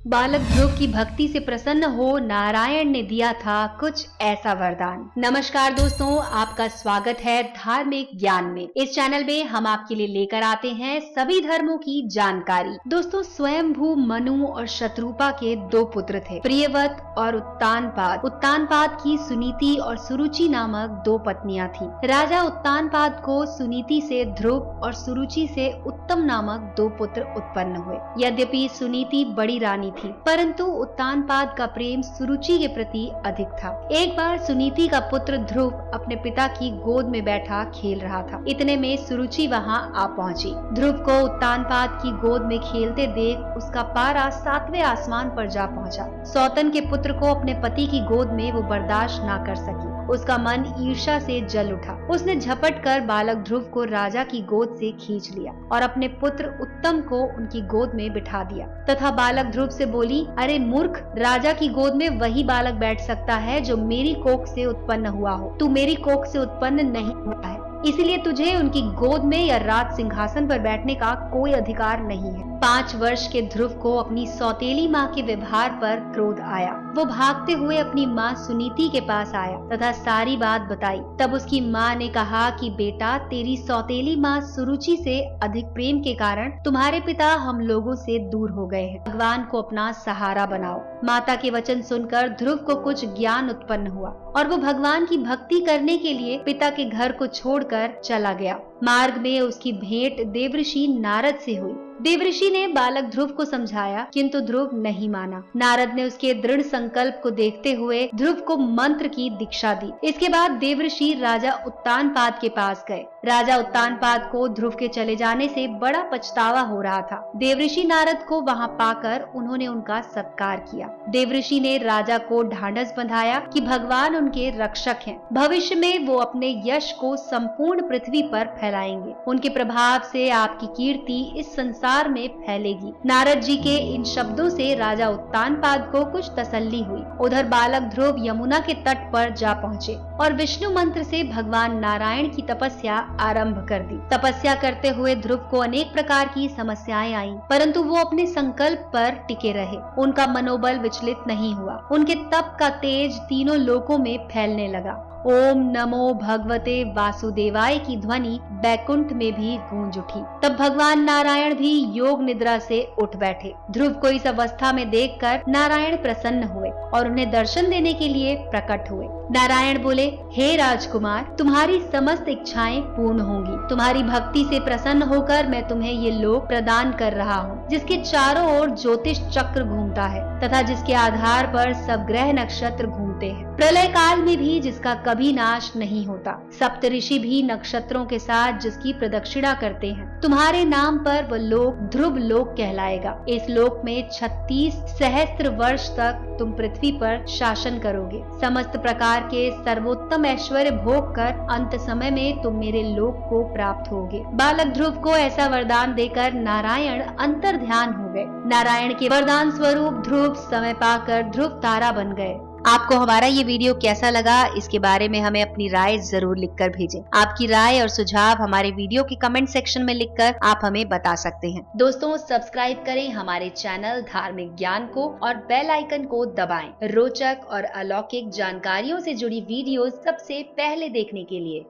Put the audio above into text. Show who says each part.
Speaker 1: बालक ध्रुव की भक्ति से प्रसन्न हो नारायण ने दिया था कुछ ऐसा वरदान। नमस्कार दोस्तों, आपका स्वागत है धार्मिक ज्ञान में। इस चैनल में हम आपके लिए लेकर आते हैं सभी धर्मों की जानकारी। दोस्तों, स्वयंभू मनु और शत्रुपा के दो पुत्र थे, प्रियव्रत और उत्तानपाद। उत्तानपाद की सुनीति और सुरुचि नामक दो पत्नियां थीं। राजा उत्तानपाद को सुनीति से ध्रुव और सुरुचि से उत्तम नामक दो पुत्र उत्पन्न हुए। यद्यपि सुनीति बड़ी रानी थी, परंतु उत्तानपाद का प्रेम सुरुचि के प्रति अधिक था। एक बार सुनीति का पुत्र ध्रुव अपने पिता की गोद में बैठा खेल रहा था। इतने में सुरुचि वहां आ पहुंची। ध्रुव को उत्तानपाद की गोद में खेलते देख उसका पारा 7वें आसमान पर जा पहुंचा। सौतन के पुत्र को अपने पति की गोद में वो बर्दाश्त न कर सकी। उसका मन ईर्ष्या से जल उठा। उसने झपट कर बालक ध्रुव को राजा की गोद से खींच लिया और अपने पुत्र उत्तम को उनकी गोद में बिठा दिया तथा बालक ध्रुव से बोली, अरे मूर्ख, राजा की गोद में वही बालक बैठ सकता है जो मेरी कोख से उत्पन्न हुआ हो। तू मेरी कोख से उत्पन्न नहीं हुआ है, इसलिए तुझे उनकी गोद में या राज सिंहासन पर बैठने का कोई अधिकार नहीं है। 5 वर्ष के ध्रुव को अपनी सौतेली माँ के व्यवहार पर क्रोध आया। वो भागते हुए अपनी माँ सुनीति के पास आया तथा सारी बात बताई। तब उसकी माँ ने कहा कि बेटा, तेरी सौतेली माँ सुरुचि से अधिक प्रेम के कारण तुम्हारे पिता हम लोगों से दूर हो गए हैं। भगवान को अपना सहारा बनाओ। माता के वचन सुनकर ध्रुव को कुछ ज्ञान उत्पन्न हुआ और वो भगवान की भक्ति करने के लिए पिता के घर को छोड़कर चला गया। मार्ग में उसकी भेंट देवऋषि नारद से हुई। देवऋषि ने बालक ध्रुव को समझाया, किंतु ध्रुव नहीं माना। नारद ने उसके दृढ़ संकल्प को देखते हुए ध्रुव को मंत्र की दीक्षा दी। इसके बाद देवऋषि राजा उत्तानपाद के पास गए। राजा उत्तानपाद को ध्रुव के चले जाने से बड़ा पछतावा हो रहा था। देवऋषि नारद को वहां पाकर उन्होंने उनका सत्कार किया। देवऋषि ने राजा को ढांढस बंधाया कि भगवान उनके रक्षक हैं। भविष्य में वो अपने यश को संपूर्ण पृथ्वी पर फैलाएंगे। उनके प्रभाव से आपकी कीर्ति इस संसार में फैलेगी। नारद जी के इन शब्दों से राजा उत्तानपाद को कुछ तसल्ली हुई। उधर बालक ध्रुव यमुना के तट पर जा पहुँचे और विष्णु मंत्र से भगवान नारायण की तपस्या आरंभ कर दी। तपस्या करते हुए ध्रुव को अनेक प्रकार की समस्याएं आईं, परंतु वो अपने संकल्प पर टिके रहे। उनका मनोबल विचलित नहीं हुआ। उनके तप का तेज तीनों लोकों में फैलने लगा। ओम नमो भगवते वासुदेवाय की ध्वनि बैकुंठ में भी गूंज उठी। तब भगवान नारायण भी योग निद्रा से उठ बैठे। ध्रुव को इस अवस्था में देखकर नारायण प्रसन्न हुए और उन्हें दर्शन देने के लिए प्रकट हुए। नारायण बोले, हे राजकुमार, तुम्हारी समस्त इच्छाएं पूर्ण होंगी। तुम्हारी भक्ति से प्रसन्न होकर मैं तुम्हें ये लोक प्रदान कर रहा हूँ, जिसके चारों ओर ज्योतिष चक्र घूमता है तथा जिसके आधार पर सब ग्रह नक्षत्र घूमते हैं। प्रलय काल में भी जिसका कभी नाश नहीं होता। सप्त ऋषि भी नक्षत्रों के साथ जिसकी प्रदक्षिणा करते हैं। तुम्हारे नाम पर वह लोक ध्रुव लोक कहलाएगा। इस लोक में 36 सहस्त्र वर्ष तक तुम पृथ्वी पर शासन करोगे। समस्त प्रकार के सर्वोत्तम ऐश्वर्य भोग कर अंत समय में तुम मेरे लोक को प्राप्त होगे। बालक ध्रुव को ऐसा वरदान देकर नारायण अंतर ध्यान हो गए। नारायण के वरदान स्वरूप ध्रुव समय पाकर ध्रुव तारा बन गए। आपको हमारा ये वीडियो कैसा लगा, इसके बारे में हमें अपनी राय जरूर लिखकर भेजें। आपकी राय और सुझाव हमारे वीडियो के कमेंट सेक्शन में लिखकर आप हमें बता सकते हैं। दोस्तों, सब्सक्राइब करें हमारे चैनल धार्मिक ज्ञान को और बेल आइकन को दबाएं। रोचक और अलौकिक जानकारियों से जुड़ी वीडियोस सबसे पहले देखने के लिए।